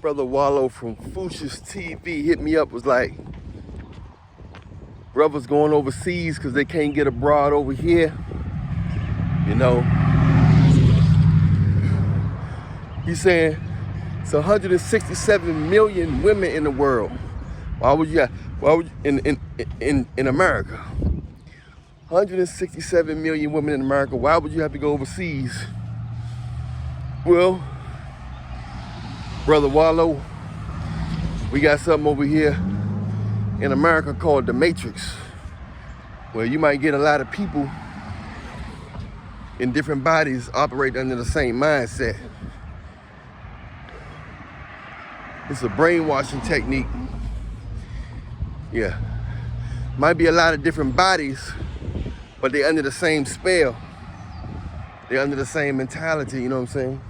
Brother Wallo from Fuchsia's TV hit me up, was like, brothers going overseas because they can't get abroad over here. You know, he's saying it's 167 million women in the world. Why would you in America? 167 million women in America. Why would you have to go overseas? Well, Brother Wallo, we got something over here in America called the Matrix, where you might get a lot of people in different bodies operate under the same mindset. It's a brainwashing technique. Yeah. Might be a lot of different bodies, but they're under the same spell. They're under the same mentality, you know what I'm saying?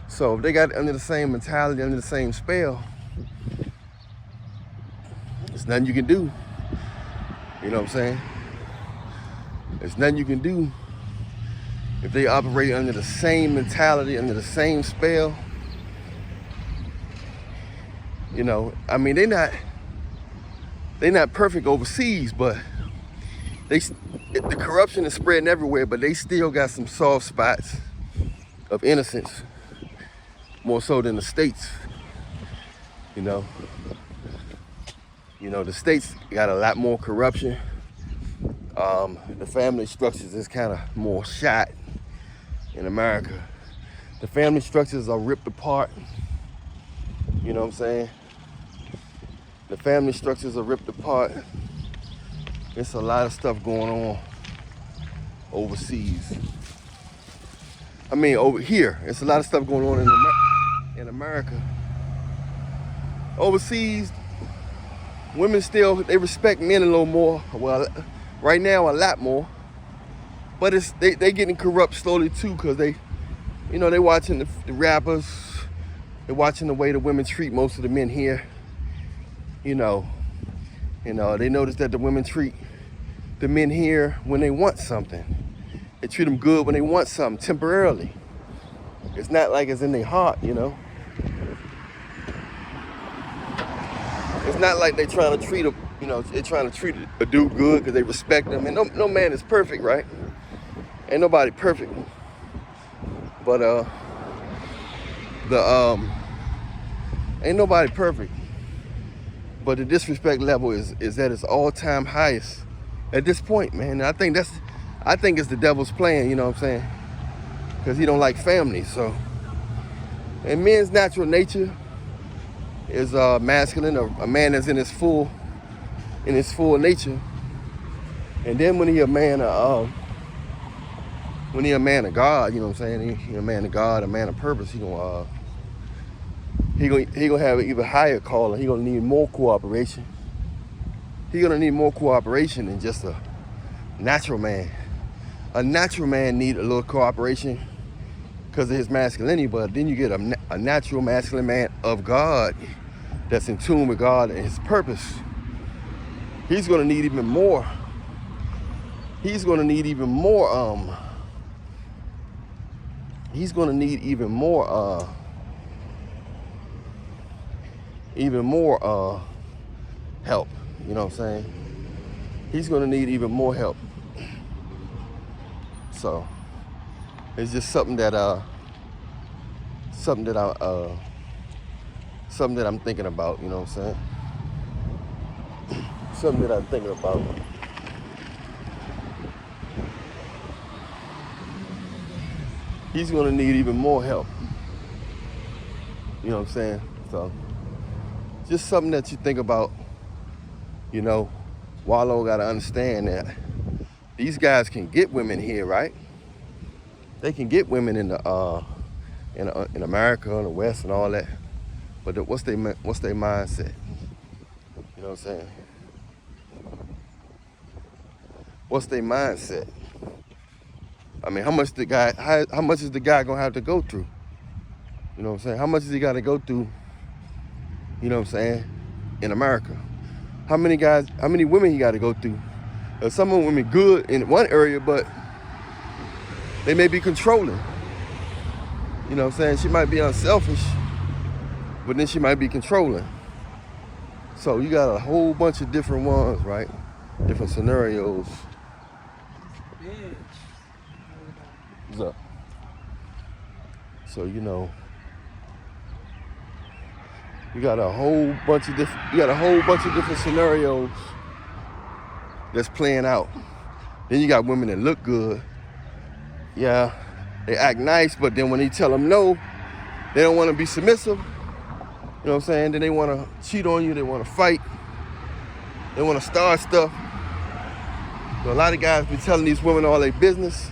So if they got under the same mentality, under the same spell, there's nothing you can do. You know what I'm saying? There's nothing you can do if they operate under the same mentality, under the same spell. You know, I mean, they're not perfect overseas, but the corruption is spreading everywhere, but they still got some soft spots of innocence, more so than the States. You know, the States got a lot more corruption. The family structures is kind of more shot in America. The family structures are ripped apart. You know what I'm saying? The family structures are ripped apart. There's a lot of stuff going on overseas. I mean, over here, it's a lot of stuff going on in America. Overseas, women still, they respect men a little more. Well, right now, a lot more. But they getting corrupt slowly too, because they watching the rappers. They're watching the way the women treat most of the men here. They notice that the women treat the men here when they want something. They treat them good when they want something temporarily. It's not like it's in their heart, you know. It's not like they're trying to treat a dude good because they respect them. And no man is perfect, right? Ain't nobody perfect. But ain't nobody perfect. But the disrespect level is at its all-time highest at this point, man. I think it's the devil's plan, you know what I'm saying? Because he don't like family, so. And men's natural nature is masculine, a man that's in his full nature. And then when he a man of God, you know what I'm saying? He a man of God, a man of purpose. He gonna have an even higher calling. He gonna need more cooperation. He gonna need more cooperation than just a natural man. A natural man need a little cooperation because of his masculinity, but then you get a natural masculine man of God that's in tune with God and his purpose. He's gonna need even more. He's gonna need even more help, you know what I'm saying? He's gonna need even more help. So it's just something that I'm thinking about, you know what I'm saying? Something that I'm thinking about. He's gonna need even more help. You know what I'm saying? So just something that you think about. You know, Wallo gotta understand that these guys can get women here, right? They can get women in America and the West and all that. But what's their mindset? You know what I'm saying? What's their mindset? I mean, how much is the guy gonna have to go through? You know what I'm saying? How much is he gotta go through, you know what I'm saying, in America? How many women he gotta go through? Some of women good in one area, but they may be controlling. You know what I'm saying? She might be unselfish, but then she might be controlling. So you got a whole bunch of different ones, right? Different scenarios. What's up? So, you know, you got a whole bunch of different scenarios that's playing out. Then you got women that look good. Yeah, they act nice, but then when you tell them no, they don't want to be submissive. You know what I'm saying? Then they want to cheat on you. They want to fight. They want to start stuff. So a lot of guys be telling these women all their business.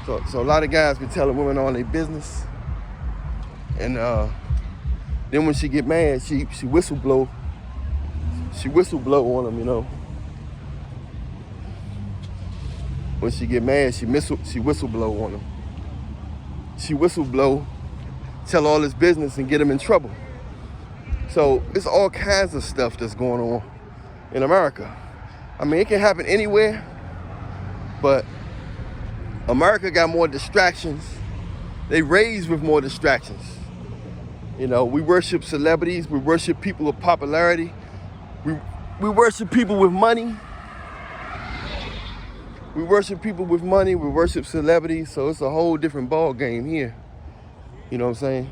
So a lot of guys be telling women all their business. And then when she get mad, she whistle blow. She whistle blow on them, you know. When she get mad, she whistle blow on them. She whistle blow, tell all his business and get him in trouble. So it's all kinds of stuff that's going on in America. I mean, it can happen anywhere, but America got more distractions. They raised with more distractions. You know, we worship celebrities. We worship people with popularity. We worship people with money. We worship people with money. We worship celebrities. So it's a whole different ball game here. You know what I'm saying?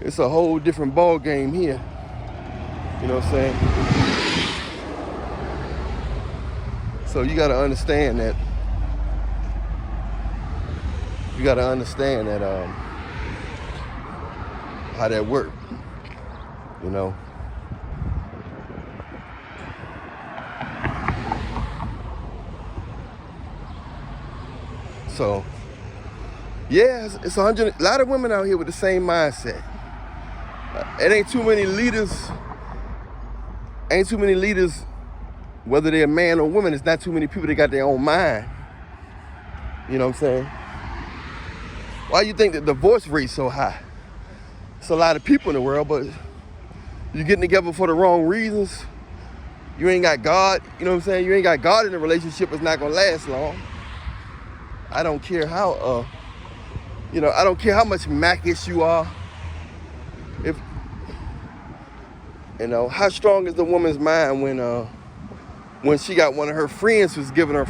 It's a whole different ball game here. You know what I'm saying? So you got to understand that. You got to understand that how that works. You know. So, yeah, it's a lot of women out here with the same mindset. It ain't too many leaders. Ain't too many leaders, whether they're man or woman. It's not too many people that got their own mind. You know what I'm saying? Why you think the divorce rate's so high? It's a lot of people in the world, but you're getting together for the wrong reasons. You ain't got God. You know what I'm saying? You ain't got God in the relationship. It's not gonna last long. I don't care how, I don't care how much Mac-ish you are. If, how strong is the woman's mind when she got one of her friends who's giving her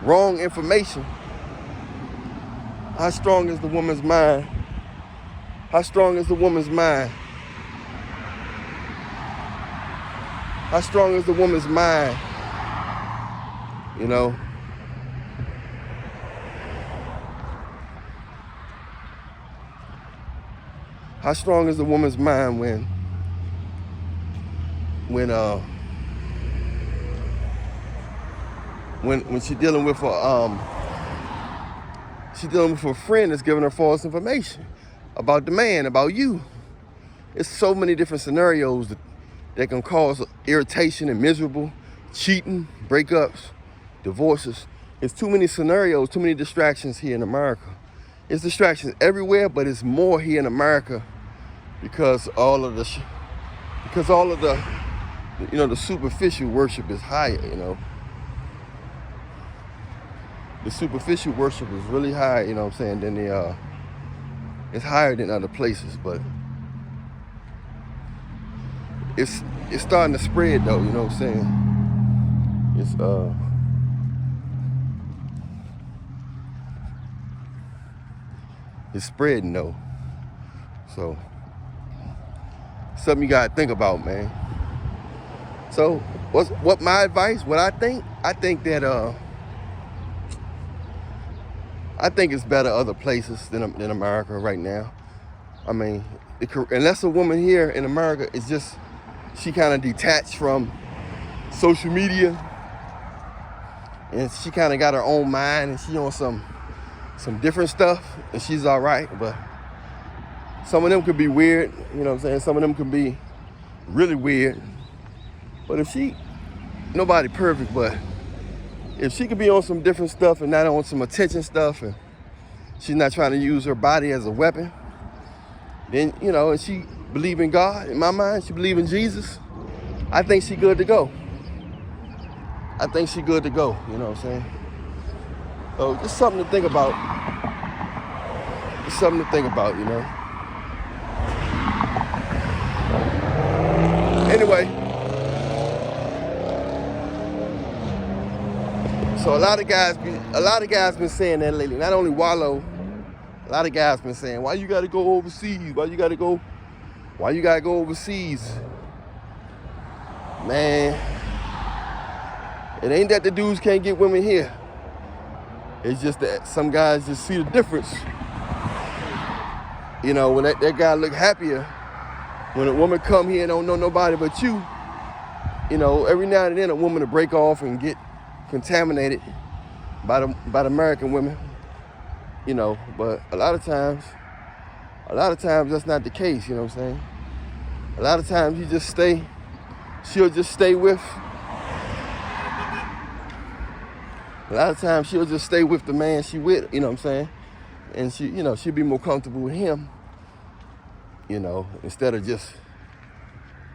wrong information? How strong is the woman's mind? How strong is the woman's mind? How strong is the woman's mind? You know? How strong is the woman's mind when she's dealing with a friend that's giving her false information about the man, about you? It's so many different scenarios that can cause irritation and miserable, cheating, breakups, divorces. It's too many scenarios, too many distractions here in America. It's distractions everywhere, but it's more here in America because all of the the superficial worship is higher, you know. The superficial worship is really high, you know what I'm saying, than it's higher than other places, but it's starting to spread though, you know what I'm saying? It's spreading though. So something you gotta think about, man. So what my advice, what I think that I think it's better other places than America right now. I mean, unless a woman here in America is just, she kind of detached from social media and she kind of got her own mind and she on some different stuff and she's all right, but some of them could be weird, you know what I'm saying? Some of them could be really weird. But if nobody perfect, but if she could be on some different stuff and not on some attention stuff and she's not trying to use her body as a weapon, then, and she believe in God, in my mind, she believe in Jesus, I think she good to go. I think she good to go, you know what I'm saying? So just something to think about. Just something to think about, you know? Anyway, so a lot of guys been saying that lately. Not only Wallo, a lot of guys been saying, why you gotta go overseas? Why you gotta go overseas? Man, it ain't that the dudes can't get women here. It's just that some guys just see the difference. You know, when that guy look happier, when a woman come here and don't know nobody but you know, every now and then a woman will break off and get contaminated by the American women, you know, but a lot of times that's not the case, you know what I'm saying? A lot of times she'll just stay with the man she with, you know what I'm saying? And she, you know, she'll be more comfortable with him, you know, instead of just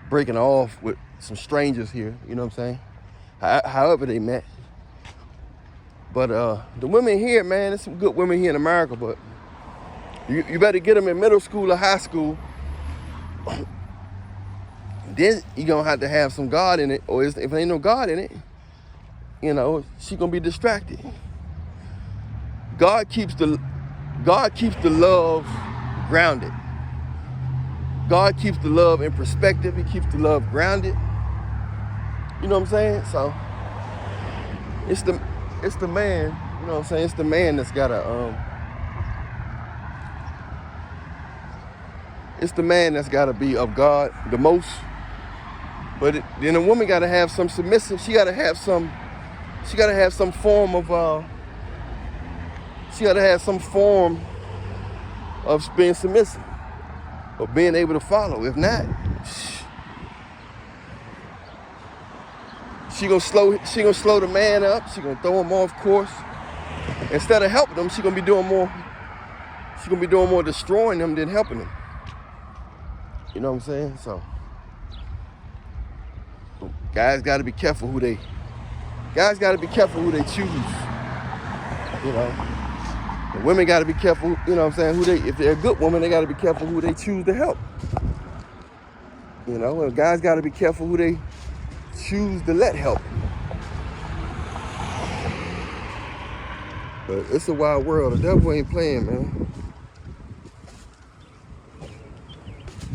breaking off with some strangers here, you know what I'm saying? However they met. But the women here, man, there's some good women here in America, but you better get them in middle school or high school. Then you're going to have some God in it, or if there ain't no God in it, you know, she going to be distracted. God keeps the love grounded. God keeps the love in perspective. He keeps the love grounded. You know what I'm saying? So it's the man, you know what I'm saying? It's the man that's gotta be of God the most. But then a woman gotta have some submissive. She gotta have some form of being submissive, or being able to follow. If not, she gonna slow the man up. She gonna throw him off course. Instead of helping him, she gonna be doing more destroying him than helping him. You know what I'm saying? So guys gotta be careful who they choose. You know. And women gotta be careful, you know what I'm saying, if they're a good woman, they gotta be careful who they choose to help. You know, and guys gotta be careful who they choose to let help. But it's a wild world. The devil ain't playing, man.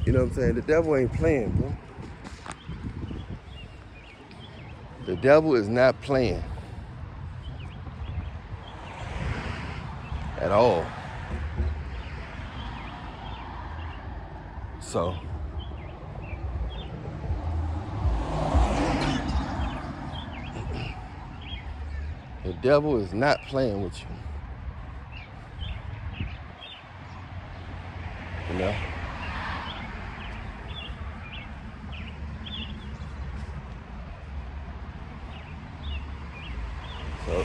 You know what I'm saying? The devil ain't playing, bro. The devil is not playing. At all. So the devil is not playing with you. You know? So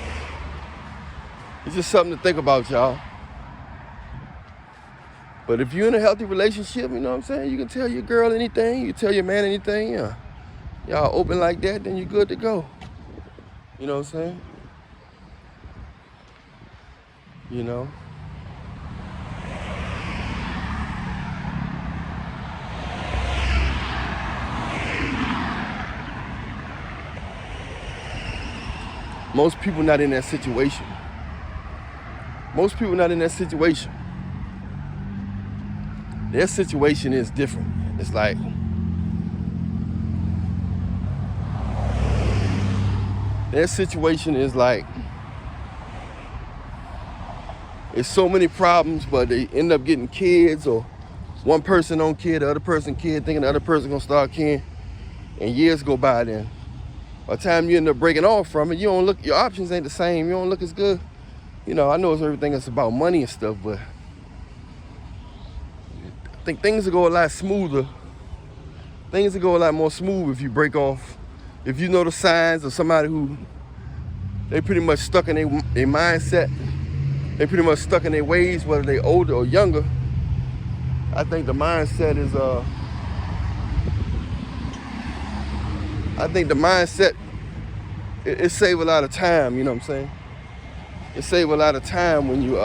it's just something to think about, y'all. But if you're in a healthy relationship, you know what I'm saying, you can tell your girl anything, you can tell your man anything, yeah. Y'all open like that, then you're good to go. You know what I'm saying? You know? Most people not in that situation. Their situation is different. It's like, their situation is like, it's so many problems, but they end up getting kids, or one person on kid, the other person kid, thinking the other person gonna start kid, and years go by then. By the time you end up breaking off from it, your options ain't the same, you don't look as good. You know, I know it's everything that's about money and stuff, but I think things will go a lot smoother. Things will go a lot more smooth if you break off. If you know the signs of somebody who, they pretty much stuck in their mindset, they pretty much stuck in their ways, whether they older or younger. I think the mindset is, it saves a lot of time, you know what I'm saying? It saves a lot of time when you,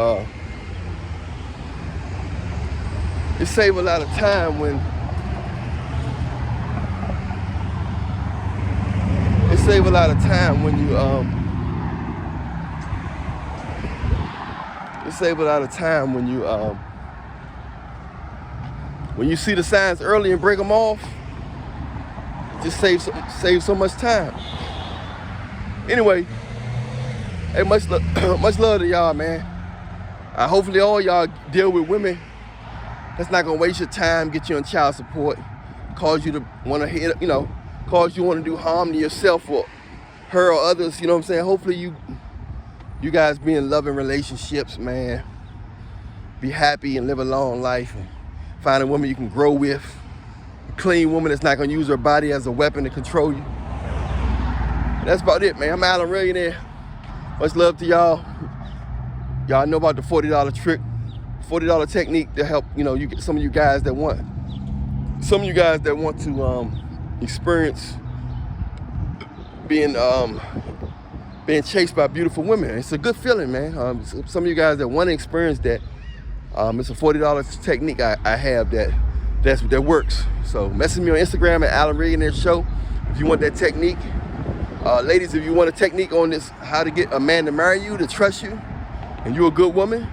save a lot of time when you when you see the signs early and break them off. It just saves so much time. Anyway, hey, much love to y'all, man. Hopefully all y'all deal with women that's not gonna waste your time, get you on child support, cause you to want to hit, cause you want to do harm to yourself or her or others. You know what I'm saying? Hopefully you guys be in loving relationships, man. Be happy and live a long life. And find a woman you can grow with. A clean woman that's not gonna use her body as a weapon to control you. That's about it, man. I'm Allan Reallionaire. Much love to y'all. Y'all know about the $40 trick, $40 technique to help, you get some of you guys that want to experience being chased by beautiful women. It's a good feeling, man. Some of you guys that want to experience that, it's a $40 technique I have that works. So message me on Instagram at Allan Reallionaire Show if you want that technique. Ladies, if you want a technique on this, how to get a man to marry you, to trust you, and you're a good woman,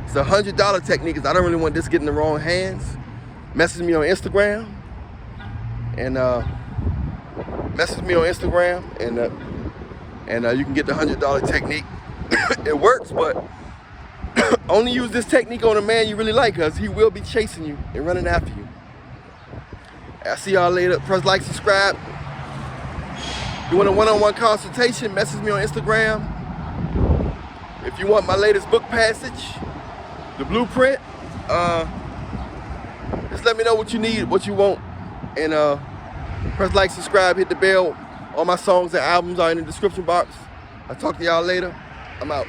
it's a $100 technique, because I don't really want this getting in the wrong hands. Message me on Instagram, and you can get the $100 technique. It works, but only use this technique on a man you really like, because he will be chasing you and running after you. I'll see y'all later. Press like, subscribe. You want a one-on-one consultation, message me on Instagram. If you want my latest book passage, the blueprint, just let me know what you need, what you want, and press like, subscribe, hit the bell. All my songs and albums are in the description box. I'll talk to y'all later. I'm out.